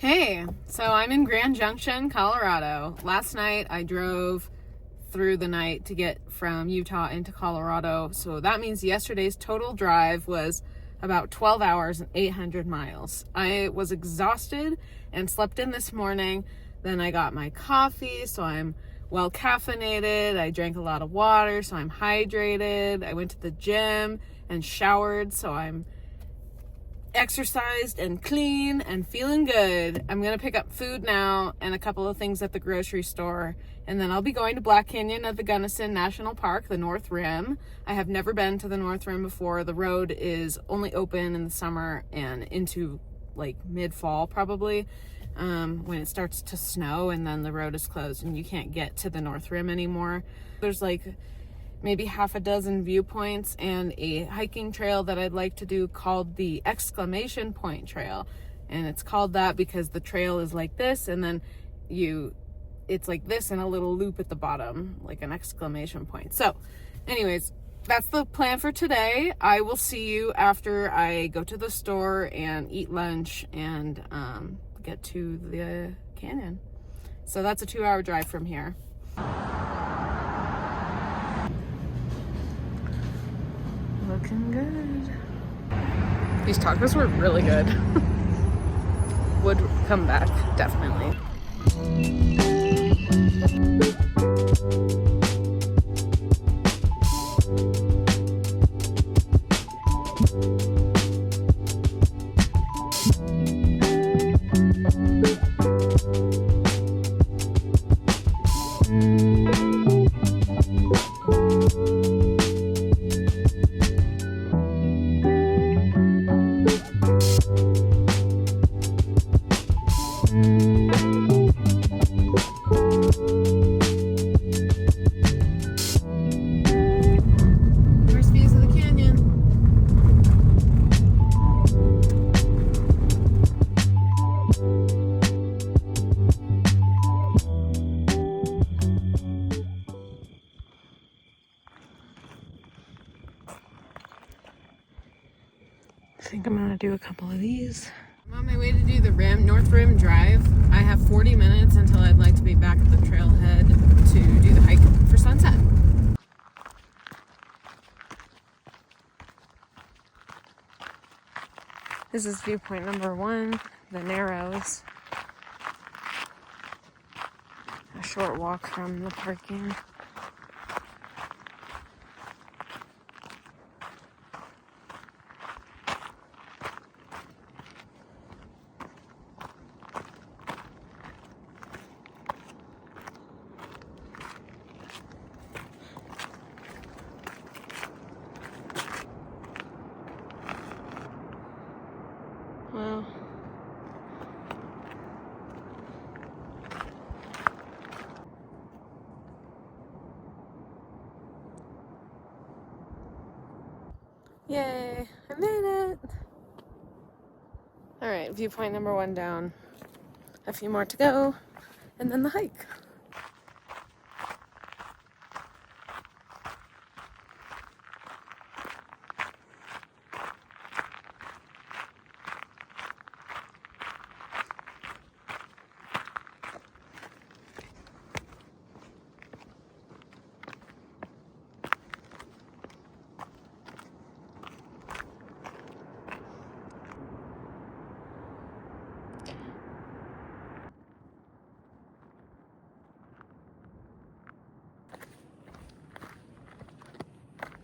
Hey, so I'm in Grand Junction, Colorado. Last night I drove through the night to get from Utah into Colorado. So that means yesterday's total drive was about 12 hours and 800 miles. I was exhausted and slept in this morning. Then I got my coffee, so I'm well caffeinated. I drank a lot of water, so I'm hydrated. I went to the gym and showered, so I'm exercised and clean and feeling good. I'm gonna pick up food now and a couple of things at the grocery store, and then I'll be going to Black Canyon at the Gunnison National Park, the North Rim. I have never been to the North Rim before. The road is only open in the summer and into like mid-fall probably, when it starts to snow, and then the road is closed and you can't get to the North Rim anymore. There's like maybe half a dozen viewpoints and a hiking trail that I'd like to do called the Exclamation Point Trail. And it's called that because the trail is like this, and then it's like this and a little loop at the bottom, like an exclamation point. So anyways, that's the plan for today. I will see you after I go to the store and eat lunch and get to the canyon. So that's a 2-hour drive from here. Looking good. These tacos were really good. Would come back, definitely. I think I'm gonna do a couple of these. I'm on my way to do the North Rim Drive. I have 40 minutes until I'd like to be back at the trailhead to do the hike for sunset. This is viewpoint number 1, the Narrows. A short walk from the parking. Wow. Yay, I made it. All right, viewpoint number 1 down. A few more to go, and then the hike.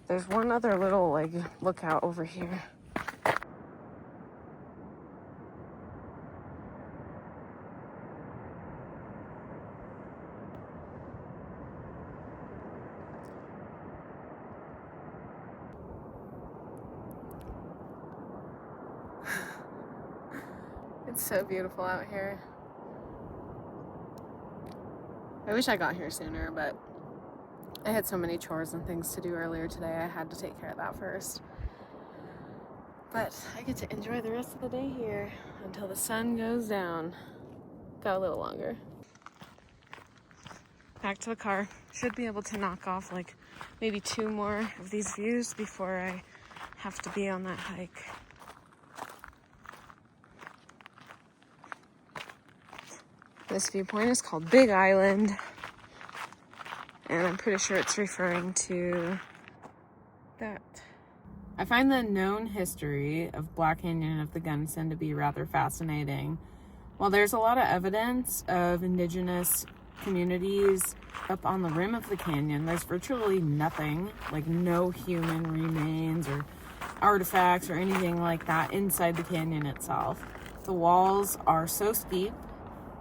There's one other little like lookout over here. It's so beautiful out here. I wish I got here sooner, but I had so many chores and things to do earlier today. I had to take care of that first. But I get to enjoy the rest of the day here until the sun goes down. Got a little longer. Back to the car. Should be able to knock off like maybe 2 more of these views before I have to be on that hike. This viewpoint is called Big Island, and I'm pretty sure it's referring to that. I find the known history of Black Canyon of the Gunnison to be rather fascinating. While there's a lot of evidence of indigenous communities up on the rim of the canyon, there's virtually nothing, like no human remains or artifacts or anything like that inside the canyon itself. The walls are so steep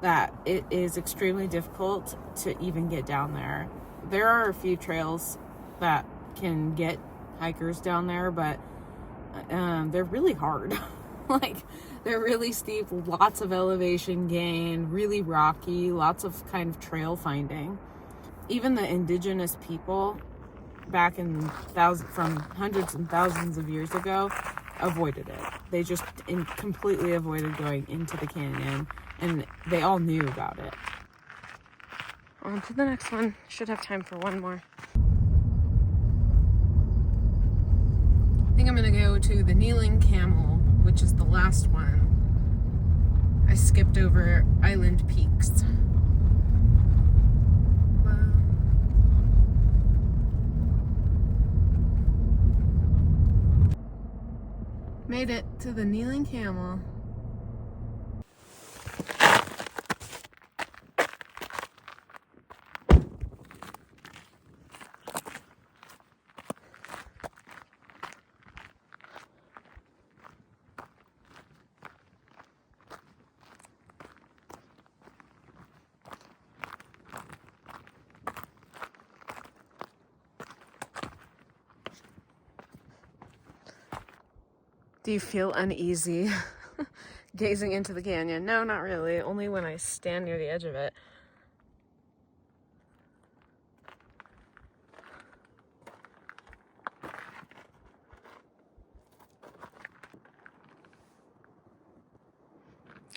that it is extremely difficult to even get down there. There are a few trails that can get hikers down there, but they're really hard. Like, they're really steep, lots of elevation gain, really rocky, lots of kind of trail finding. Even the indigenous people back in from hundreds and thousands of years ago avoided it. They just completely avoided going into the canyon, and they all knew about it. On to the next one. Should have time for one more. I think I'm gonna go to the Kneeling Camel, which is the last one. I skipped over Island Peaks. Wow. Made it to the Kneeling Camel. Do you feel uneasy gazing into the canyon? No, not really. Only when I stand near the edge of it.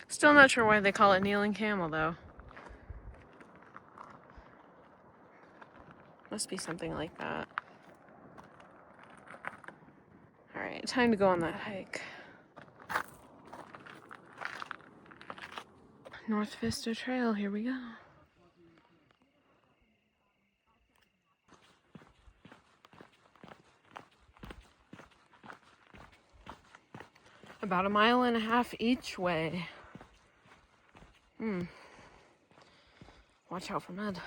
Still not sure why they call it Kneeling Camel, though. Must be something like that. Alright, time to go on that hike. North Vista Trail, here we go. About 1.5 miles each way. Watch out for mud.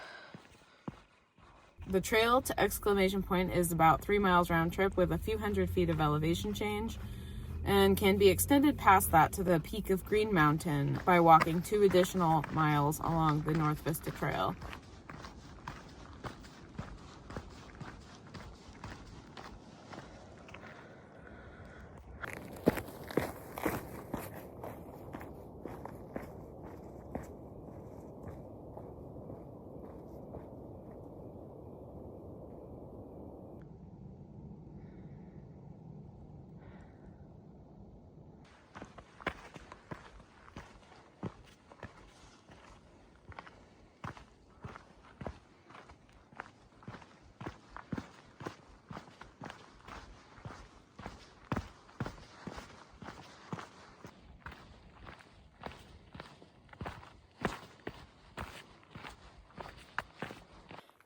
The trail to Exclamation Point is about 3 miles round trip with a few hundred feet of elevation change, and can be extended past that to the peak of Green Mountain by walking 2 additional miles along the North Vista Trail.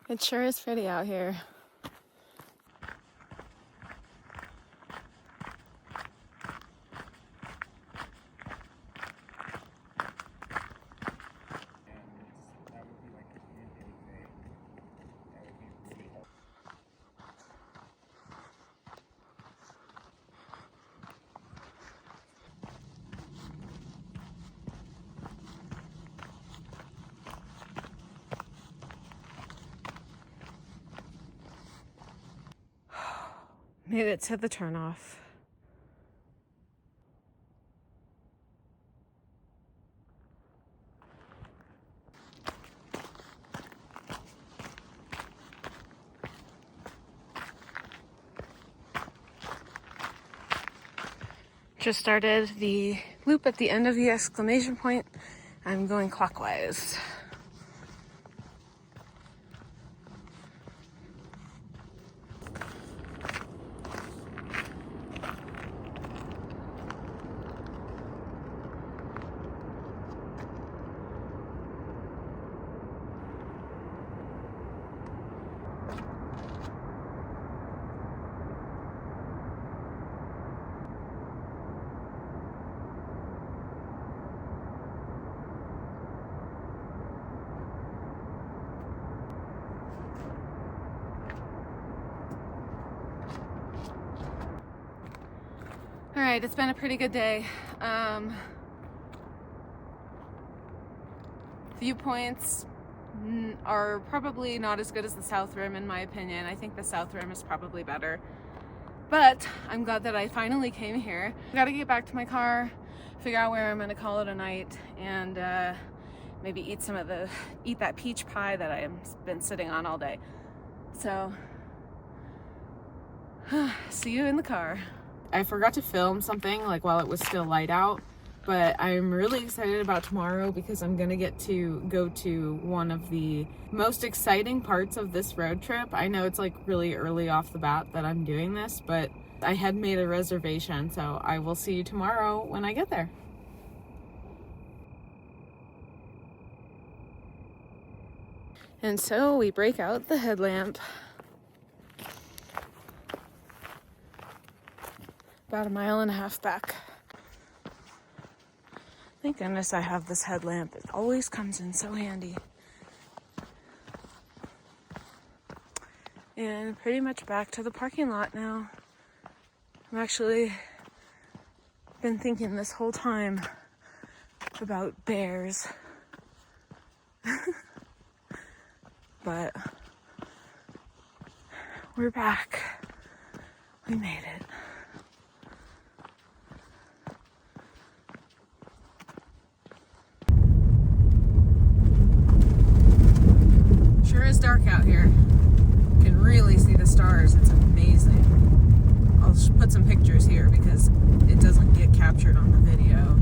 It sure is pretty out here. Made it to the turnoff. Just started the loop at the end of the exclamation point. I'm going clockwise. right, it's been a pretty good day. Viewpoints are probably not as good as the South Rim in my opinion. I think the South Rim is probably better. But I'm glad that I finally came here. I gotta get back to my car, figure out where I'm gonna call it a night, and maybe eat that peach pie that I've been sitting on all day. So, see you in the car. I forgot to film something like while it was still light out, but I'm really excited about tomorrow because I'm gonna get to go to one of the most exciting parts of this road trip. I know it's like really early off the bat that I'm doing this, but I had made a reservation, so I will see you tomorrow when I get there. And so we break out the headlamp. About 1.5 miles back. Thank goodness I have this headlamp. It always comes in so handy. And pretty much back to the parking lot now. I've actually been thinking this whole time about bears. But we're back. We made it. Sure is dark out here. You can really see the stars. It's amazing. I'll put some pictures here because it doesn't get captured on the video.